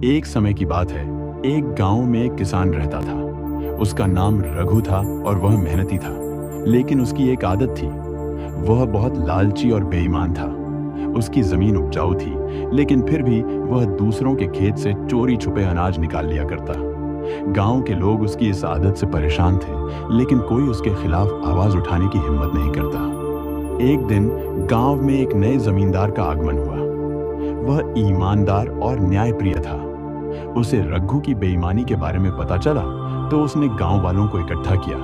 एक समय की बात है, एक गांव में एक किसान रहता था। उसका नाम रघु था और वह मेहनती था, लेकिन उसकी एक आदत थी। वह बहुत लालची और बेईमान था। उसकी जमीन उपजाऊ थी, लेकिन फिर भी वह दूसरों के खेत से चोरी छुपे अनाज निकाल लिया करता। गांव के लोग उसकी इस आदत से परेशान थे, लेकिन कोई उसके खिलाफ आवाज उठाने की हिम्मत नहीं करता। एक दिन गांव में एक नए जमींदार का आगमन हुआ। वह ईमानदार और न्यायप्रिय था। उसे रघु की बेईमानी के बारे में पता चला तो उसने गांव वालों को इकट्ठा किया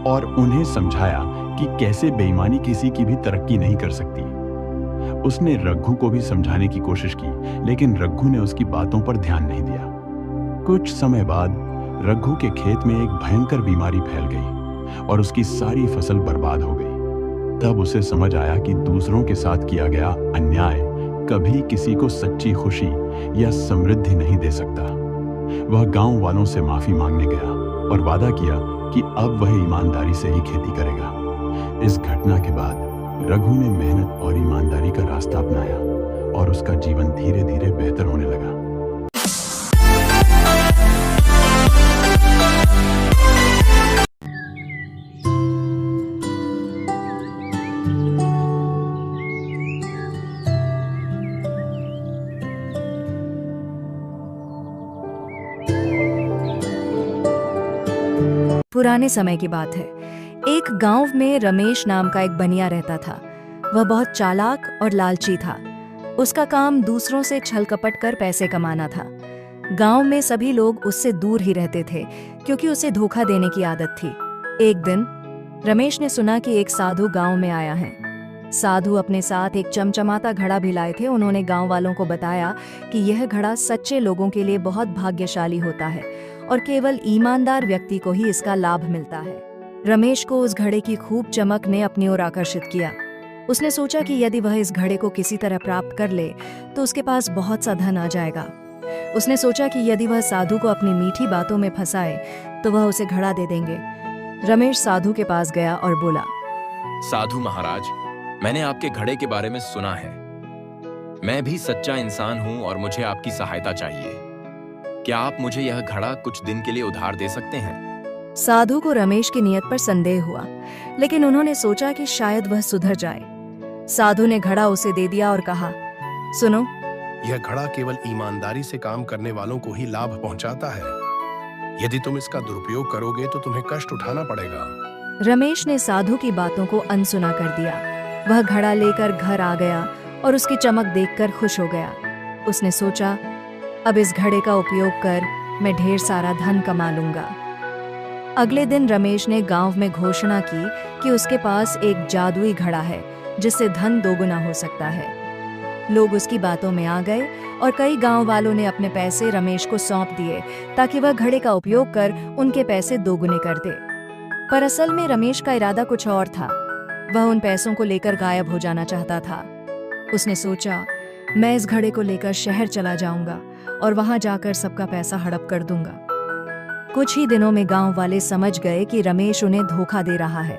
और उन्हें समझाया कि कैसे बेईमानी किसी की भी तरक्की नहीं कर सकती। उसने रघु को भी समझाने की कोशिश की, लेकिन रघु ने उसकी बातों पर ध्यान नहीं दिया। कुछ समय बाद रघु के खेत में एक भयंकर बीमारी फैल गई और उसकी सारी फसल बर्बाद हो गई। तब उसे समझ आया कि दूसरों के साथ किया गया अन्याय कभी किसी को सच्ची खुशी या समृद्धि नहीं दे सकता। वह गांव वालों से माफी मांगने गया और वादा किया कि अब वह ईमानदारी से ही खेती करेगा। इस घटना के बाद रघु ने मेहनत और ईमानदारी का रास्ता अपनाया और उसका जीवन धीरे धीरे बेहतर होने लगा। पुराने समय की बात है। एक गांव में रमेश नाम का एक बनिया रहता था। वह बहुत चालाक और लालची था। उसका काम दूसरों से छल कपट कर पैसे कमाना था। गांव में सभी लोग उससे दूर ही रहते थे, क्योंकि उसे धोखा देने की आदत थी। एक दिन रमेश ने सुना कि एक साधु गांव में आया है। साधु अपने साथ एक चमचमाता घड़ा भी लाए थे। उन्होंने गांव वालों को बताया कि यह घड़ा सच्चे लोगों के लिए बहुत भाग्यशाली होता है और केवल ईमानदार व्यक्ति को ही इसका लाभ मिलता है। रमेश को उस घड़े की खूब चमक ने अपनी ओर आकर्षित किया। उसने सोचा कि यदि वह इस घड़े को किसी तरह प्राप्त कर ले तो उसके पास बहुत सा धन आ जाएगा। उसने सोचा कि यदि वह साधु को अपनी मीठी बातों में फंसाए तो वह उसे घड़ा दे देंगे। रमेश साधु के पास गया और बोला, साधु महाराज, मैंने आपके घड़े के बारे में सुना है। मैं भी सच्चा इंसान हूं और मुझे आपकी सहायता चाहिए। क्या आप मुझे यह घड़ा कुछ दिन के लिए उधार दे सकते हैं? साधु को रमेश की नीयत पर संदेह हुआ, लेकिन उन्होंने सोचा कि शायद वह सुधर जाए। साधु ने घड़ा उसे दे दिया और कहा, सुनो, यह घड़ा केवल ईमानदारी से काम करने वालों को ही लाभ पहुंचाता है। यदि तुम इसका दुरुपयोग करोगे तो तुम्हें कष्ट उठाना पड़ेगा। रमेश ने साधु की बातों को अनसुना कर दिया। वह घड़ा लेकर घर आ गया और उसकी चमक देखकर खुश हो गया। उसने सोचा, अब इस घड़े का उपयोग कर मैं ढेर सारा धन कमा लूंगा। अगले दिन रमेश ने गांव में घोषणा की कि उसके पास एक जादुई घड़ा है जिससे धन दोगुना हो सकता है। लोग उसकी बातों में आ गए और कई गांव वालों ने अपने पैसे रमेश को सौंप दिए ताकि वह घड़े का उपयोग कर उनके पैसे दोगुने कर दे। पर असल में रमेश का इरादा कुछ और था। वह उन पैसों को लेकर गायब हो जाना चाहता था। उसने सोचा, मैं इस घड़े को लेकर शहर चला जाऊंगा और वहां जाकर सबका पैसा हड़प कर दूंगा। कुछ ही दिनों में गांव वाले समझ गए कि रमेश उन्हें धोखा दे रहा है।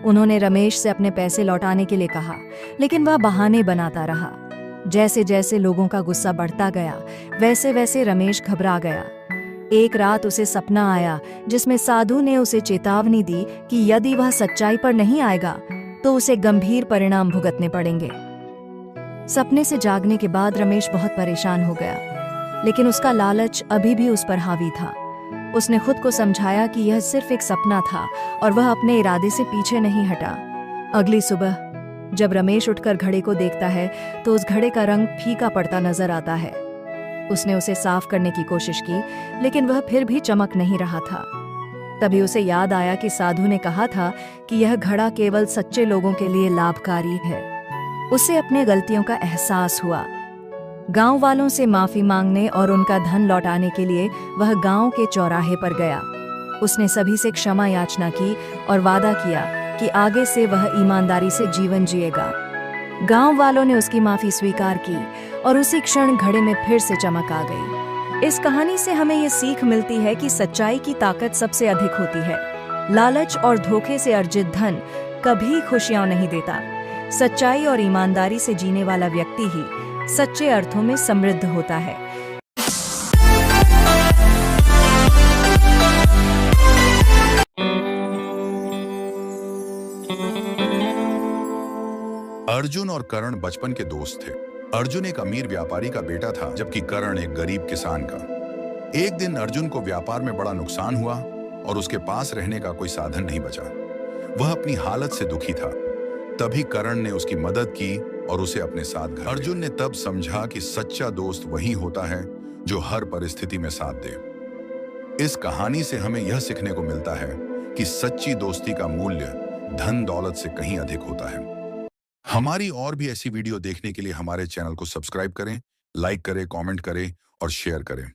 उन्होंने रमेश से अपने पैसे लौटाने के लिए कहा, लेकिन वह बहाने बनाता रहा। जैसे जैसे लोगों का गुस्सा बढ़ता गया, वैसे वैसे रमेश घबरा गया। एक रात उसे सपना आया जिसमें साधु ने उसे चेतावनी दी कि यदि वह सच्चाई पर नहीं आएगा तो उसे गंभीर परिणाम भुगतने पड़ेंगे। सपने से जागने के बाद रमेश बहुत परेशान हो गया, लेकिन उसका लालच अभी भी उस पर हावी था। उसने खुद को समझाया कि यह सिर्फ एक सपना था और वह अपने इरादे से पीछे नहीं हटा। अगली सुबह जब रमेश उठकर घड़े को देखता है तो उस घड़े का रंग फीका पड़ता नजर आता है। उसने उसे साफ करने की कोशिश की, लेकिन वह फिर भी चमक नहीं रहा था। तभी उसे याद आया कि साधु ने कहा था कि यह घड़ा केवल सच्चे लोगों के लिए लाभकारी है। उसे अपने गलतियों का एहसास हुआ। गांव वालों से माफी मांगने और उनका धन लौटाने के लिए वह गांव के चौराहे पर गया। उसने सभी से क्षमा याचना की और वादा किया कि आगे से वह ईमानदारी से जीवन जिएगा। गांव वालों ने उसकी माफी स्वीकार की और उसी क्षण घड़े में फिर से चमक आ गई। इस कहानी से हमें ये सीख मिलती है कि सच्चाई की ताकत सबसे अधिक होती है। लालच और धोखे से अर्जित धन कभी खुशियां नहीं देता। सच्चाई और ईमानदारी से जीने वाला व्यक्ति ही सच्चे अर्थों में समृद्ध होता है। और करण बचपन के दोस्त थे। अर्जुन एक अमीर व्यापारी का बेटा था, जबकि करण एक गरीब किसान का। एक दिन अर्जुन को व्यापार में बड़ा नुकसान हुआ और उसके पास रहने का कोई साधन नहीं बचा। वह अपनी हालत से दुखी था। तभी करण ने उसकी मदद की और उसे अपने साथ घर। अर्जुन ने तब समझा कि सच्चा दोस्त वही होता है जो हर परिस्थिति में साथ दे। इस कहानी से हमें यह सीखने को मिलता है कि सच्ची दोस्ती का मूल्य धन दौलत से कहीं अधिक होता है। हमारी और भी ऐसी वीडियो देखने के लिए हमारे चैनल को सब्सक्राइब करें, लाइक करें, कमेंट करें और शेयर करें।